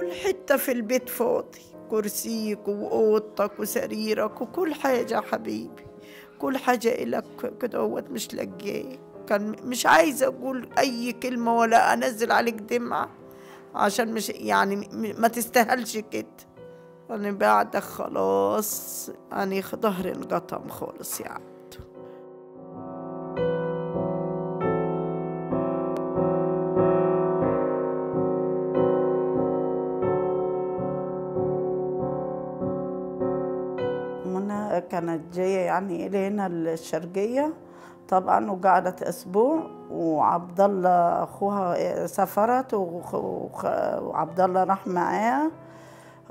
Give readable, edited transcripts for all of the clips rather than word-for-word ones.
كل حتة في البيت فاضي، كرسيك وأوضتك وسريرك وكل حاجة حبيبي، كل حاجة إلك كدهوت مش لاقيه. كان مش عايزة أقول أي كلمة ولا أنزل عليك دمعة عشان مش يعني ما تستاهلش كده. أنا بعدك خلاص، أنا ظهري انقطم خالص يا عبدو. منى كانت جاية يعني إلينا الشرقية طبعا، وقعدت أسبوع، وعبد الله أخوها سافرت وعبد الله راح معاها،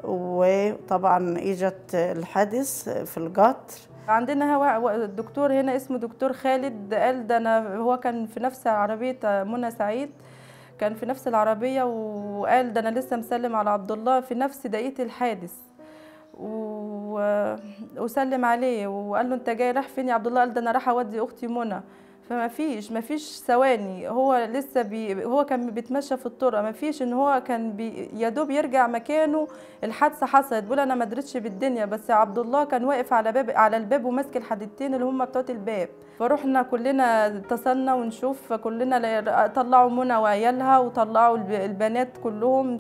وطبعا اجت الحادث في القطر. عندنا الدكتور هنا اسمه دكتور خالد، قال ده هو كان في نفس عربية منى سعيد، كان في نفس العربية، وقال ده أنا لسه مسلم على عبد الله في نفس دقيقة الحادث، وسلم عليه وقال له أنت جاي رايح فين يا عبد الله؟ قال ده أنا رايح أودي أختي منى. فما فيش ثواني، هو لسه هو كان بيتمشى في الطرق، ما فيش ان هو كان يا دوب يرجع مكانه الحادثه حصلت. بيقول انا ما درتش بالدنيا، بس عبد الله كان واقف على الباب وماسك الحديدتين اللي هم بتوع الباب. فروحنا كلنا اتصلنا ونشوف، كلنا طلعوا منى وعيالها وطلعوا البنات كلهم،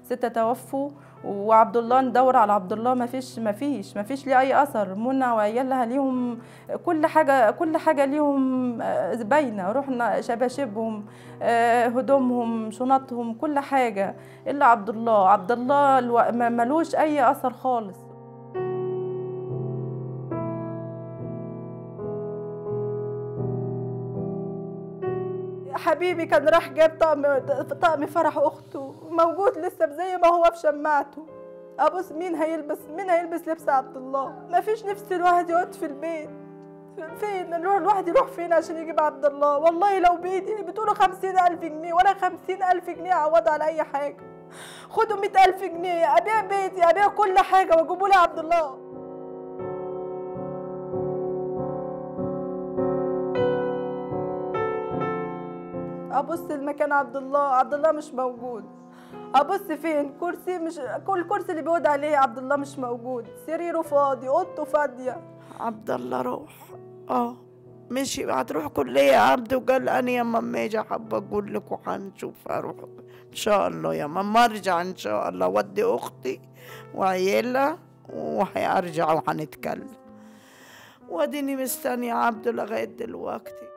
ستة توفوا، وعبد الله ندور على عبد الله ما فيش ليه اي اثر. منى وعيالها ليهم كل حاجه ليهم باينه، رحنا شباشبهم، هدومهم، شنطهم، كل حاجه، الا عبد الله ملوش اي اثر خالص. حبيبي كان راح جاب طقم فرح اخته، موجود لسه زي ما هو في شماعته. ابص مين هيلبس لبس عبد الله؟ ما فيش نفس الواحد يقعد في البيت. فين الواحد يروح فين عشان يجيب عبد الله؟ والله لو بايدي بتقولوا 50,000 جنيه، ولا 50,000 جنيه عوض على اي حاجه. خدوا 100,000 جنيه ابيع بيتي، ابيع كل حاجه، واجيبوا لي عبد الله. ابص المكان عبد الله مش موجود. ابص فين كرسي، مش كل كرسي اللي بيقعد عليه عبد الله مش موجود، سريره فاضي، اوضته فاضيه. عبد الله روح مشي، هتروح كلية يا عبد، وقال انا يا ماما اجي حابه اقول لك وحنشوف، اروح ان شاء الله يا ماما، ارجع ان شاء الله ودي اختي وعيالها وهيرجع وهنتكلم. واديني مستنيه عبد لغايه دلوقتي.